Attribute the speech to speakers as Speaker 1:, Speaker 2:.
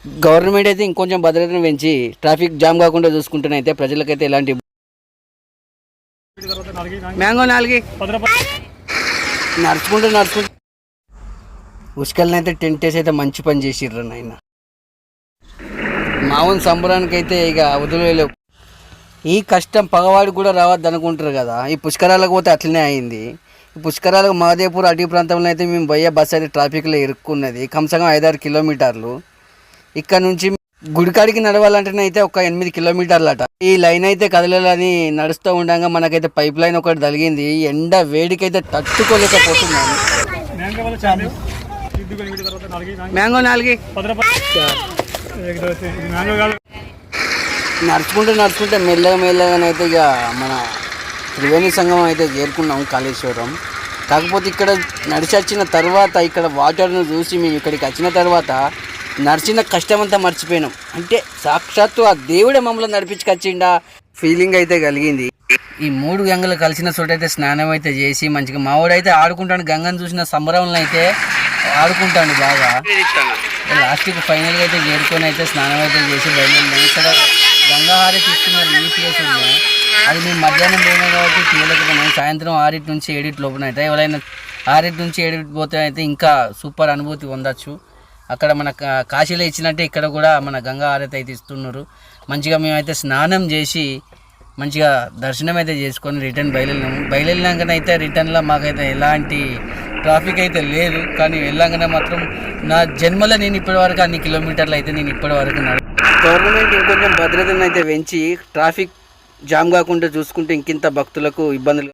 Speaker 1: Government అయితే ఇంకొంచెం భద్రతను పెంచి ట్రాఫిక్ జామ్ కాకుండా చూసుకుంటేనైతే ప్రజలకైతే ఎలాంటి మ్యాంగో 4 నడుచుకుంటూ ఉసుకల్ని అయితే టెంట్ వేసి అయితే మంచి పని చేసిర్రు నాయన. మామూలు సంబరానికి అయితే ఇక వదిలేలేవు. ఈ కష్టం పగవాడికి కూడా రావద్దు అనుకుంటారు కదా. ఈ పుష్కరాలకు పోతే అట్లనే అయింది. ఈ పుష్కరాలకు మహదేవ్పూర్ అటవీ ప్రాంతంలో అయితే మేము పోయే బస్సు అయితే ట్రాఫిక్లో ఇరుక్కున్నది. కమ్సంగా 5-6 కిలోమీటర్లు. ఇక్కడ నుంచి గుడికాడికి నడవాలంటేనే అయితే ఒక 8 కిలోమీటర్లు అట. ఈ లైన్ అయితే కదలాలని నడుస్తూ ఉండగా మనకైతే పైప్ లైన్ ఒకటి తగిలింది. ఎండ వేడికైతే తట్టుకోలేకపోతున్నాను. మ్యాంగో 4 నడుచుకుంటే మెల్లగానైతే ఇక మన త్రివేణి సంగమం అయితే చేరుకున్నాం కాళేశ్వరం. కాకపోతే ఇక్కడ నడిచి వచ్చిన తర్వాత ఇక్కడ వాటర్ను చూసి మేము ఇక్కడికి వచ్చిన తర్వాత నడిచిన కష్టమంతా మర్చిపోయినాం. అంటే సాక్షాత్తు ఆ దేవుడే మమ్మల్ని నడిపించుకొచ్చిండా ఫీలింగ్ అయితే కలిగింది. ఈ 3 గంగలు కలిసిన చోటైతే స్నానం అయితే చేసి మంచిగా మావాడైతే ఆడుకుంటాను. గంగను చూసిన సంబరంలో అయితే ఆడుకుంటాను బాగా. లాస్ట్కి ఫైనల్గా అయితే చేరుకొని అయితే స్నానం అయితే చేసి బయలుదేరినాం. ఇక్కడ గంగాహారతి తీసుకున్నారు. ఈ ప్లేస్ ఉన్నాయి. అది మేము మధ్యాహ్నం పోయినాం కాబట్టి తీయలేకపోయినాం. సాయంత్రం 6 నుంచి 7 లోపల అయితే ఎవరైనా 6 నుంచి 7 పోతే అయితే ఇంకా సూపర్ అనుభూతి పొందొచ్చు. అక్కడ మన కాశీలో ఇచ్చినట్టే ఇక్కడ కూడా మన గంగా హారతి అయితే ఇస్తున్నారు. మంచిగా మేమైతే స్నానం చేసి మంచిగా దర్శనం అయితే చేసుకొని రిటర్న్ బయలుదేరినాకనైతే రిటర్న్లో మాకైతే ఎలాంటి ట్రాఫిక్ అయితే లేదు. కానీ వెళ్ళాకనే మాత్రం నా జన్మలో నేను ఇప్పటివరకు అన్ని కిలోమీటర్లు అయితే నేను ఇప్పటివరకు గవర్నమెంట్ ఇంకొంచెం భద్రతను అయితే పెంచి ట్రాఫిక్ జామ్ కాకుండా చూసుకుంటే ఇంకింత భక్తులకు ఇబ్బందులు